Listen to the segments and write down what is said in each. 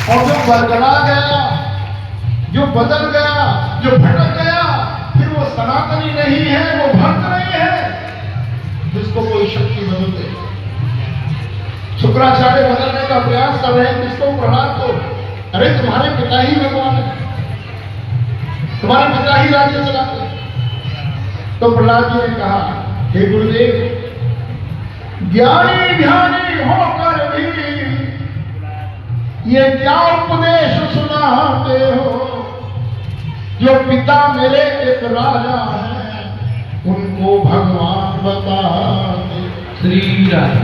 और जो बरगला गया, जो बदल गया, जो भटक गया, फिर वो सनातनी नहीं है, वो भक्त नहीं है जिसको कोई शक्ति बदल दे। शुक्राचार्य बदलने का प्रयास कर रहे हैं किसको? प्रहलाद को। अरे तुम्हारे पिता ही भगवान है, तुम्हारे पिता ही राज्य चलाते हैं। तो प्रहलाद जी ने कहा, हे गुरुदेव, ज्ञानी ध्यानी होकर भी ये क्या उपदेश सुनाते हो? जो पिता मेरे एक राजा है, उनको भगवान बताते। श्री राम।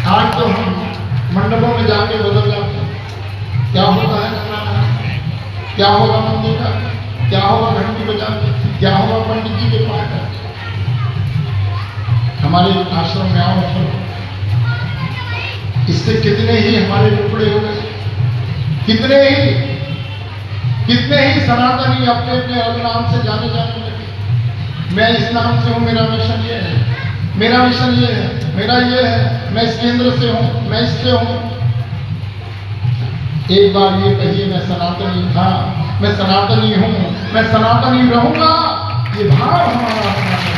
आज तो हम मंडपों में जाके बदल जाते हैं। क्या होता है? क्या होगा मंदिर का? क्या होगा घंटी बजाते? क्या होगा पंडित जी के पाठ? हमारे आश्रम में आओ, चलो। इससे कितने ही हमारे टुकड़े हो गए, कितने ही सनातनी अपने अपने अलग नाम से जाने लगे। मैं इस नाम से हूं, मेरा मिशन ये है, मेरा मिशन ये है, मेरा ये है, मैं इस केंद्र से हूं, मैं इससे हूं। एक बार ये कहिए, मैं सनातनी था, मैं सनातनी हूं, मैं सनातनी रहूंगा। ये भाव हमारा सनातनी।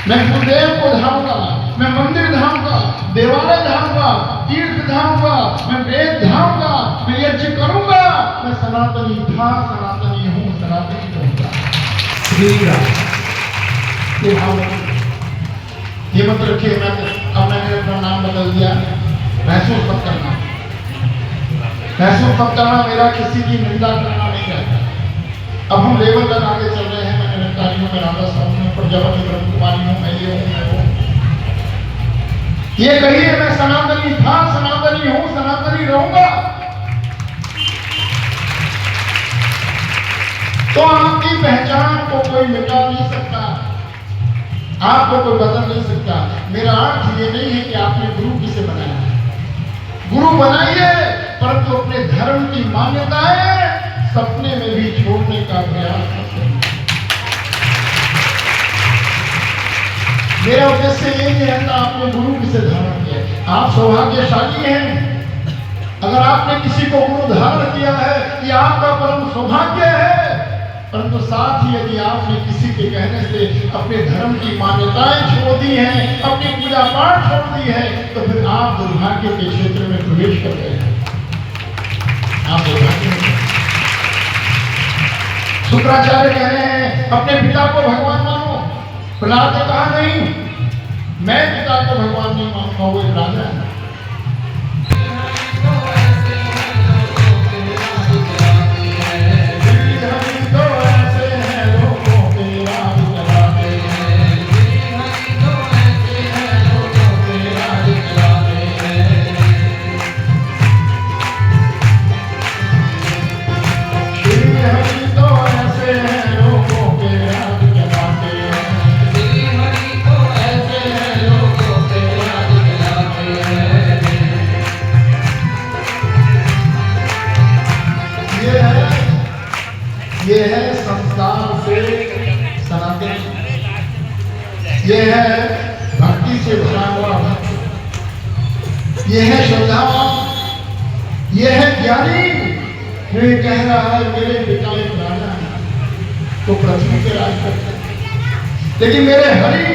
मैं गुरुदेव को धाऊंगा, मैं मंदिर धाऊंगा, देवालय धाऊंगा, तीर्थ धाऊंगा, मैं वेद धाऊंगा, मैं यज्ञ करूंगा। मैं सनातनी था, सनातनी हूं, सनातनी रहूंगा। ये भाव ये मत रखिए। अब मैंने अपना नाम बदल दिया, महसूस मत करना, महसूस मत करना। मेरा किसी की निंदा करना नहीं रहता। अब हम लेवल तक आगे चल रहे हैं। मैं निरंकारी हूं, मैं राधा साहब हूं, प्रजापति ब्रह्म कुमारी हूं, मैं ये हूं, मैं वो। ये कहिए, मैं सनातनी था, सनातनी हूं, सनातनी रहूंगा। तो आपकी पहचान को कोई मिटा नहीं सकता, आपको कोई बदल नहीं सकता। मेरा अर्थ ये नहीं है कि आपने गुरु किसे बनाया है। गुरु बनाइए, परंतु अपने धर्म की मान्यताएं सपने में भी छोड़ने का प्रयास करते हैं। मेरा उद्देश्य ये नहीं रहता आपने गुरु किसे धारण किया। आप सौभाग्यशाली हैं अगर आपने किसी को गुरु धारण किया है, ये आपका परम सौभाग्य है। परंतु साथ ही यदि आपने किसी के कहने से अपने धर्म की मान्यताएं छोड़ दी हैं, अपनी पूजा पाठ छोड़ दी है, तो फिर आप दुर्भाग्य के क्षेत्र में प्रवेश कर गए हैं। आप दुर्भाग्य में। शुक्राचार्य कह रहे हैं अपने पिता को भगवान मानो। प्रहलाद ने कहा नहीं, मैं पिता को भगवान नहीं मानूंगा, वो एक राजा है। ये है संस्कार से सनातन, ये है भक्ति से भरा हुआ भक्त, ये है श्रद्धावान, ये है ज्ञानी। जो ये कह रहा है मेरे पिता एक राजा है, तो पृथ्वी के राज करते हैं, लेकिन मेरे हरि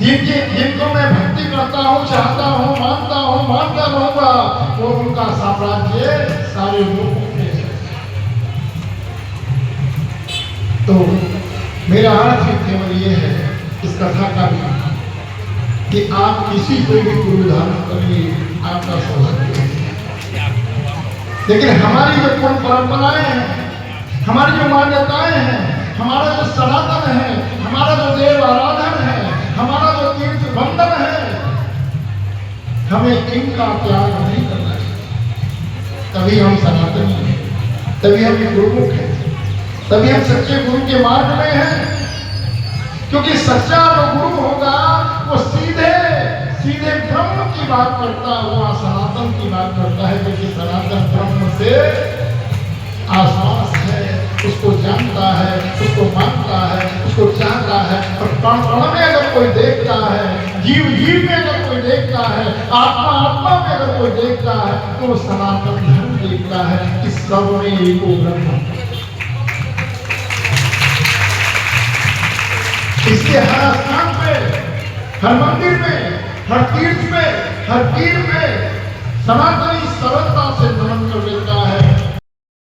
जिनको मैं भक्ति करता हूँ, चाहता हूँ, मानता रहूंगा, वो उनका साम्राज्य सारे लोगों में। तो मेरा अर्थ केवल ये है इस कथा का भी कि आप किसी को भी गुरु धारण करिए, आपका सौभाग्य है। लेकिन हमारी जो पूर्ण परंपराएं हैं, हमारी जो मान्यताएं हैं, हमारा जो सनातन है, हमारा जो देव आराधन है, हमारा जो तीर्थ बंधन है, हमें इनका त्याग नहीं करना चाहिए। तभी हम सनातनी हैं, तभी हम गुरुमुख हैं, तभी हम सच्चे गुरु के मार्ग में हैं। क्योंकि सच्चा जो गुरु होगा वो सीधे ब्रह्म की बात करता हुआ सनातन की बात करता है, क्योंकि सनातन ब्रह्म से आसपास है, उसको जानता है, उसको मानता है, उसको चाहता है। और कण कण में अगर अगर कोई देखता है, जीव जीव में अगर कोई देखता है, आत्मा आत्मा में अगर कोई देखता है, तो वो सनातन धर्म देखता है कि सब में एको ब्रह्म। इसलिए हर स्थान पे, हर मंदिर में, हर तीर्थ में, हर पीर में सनातन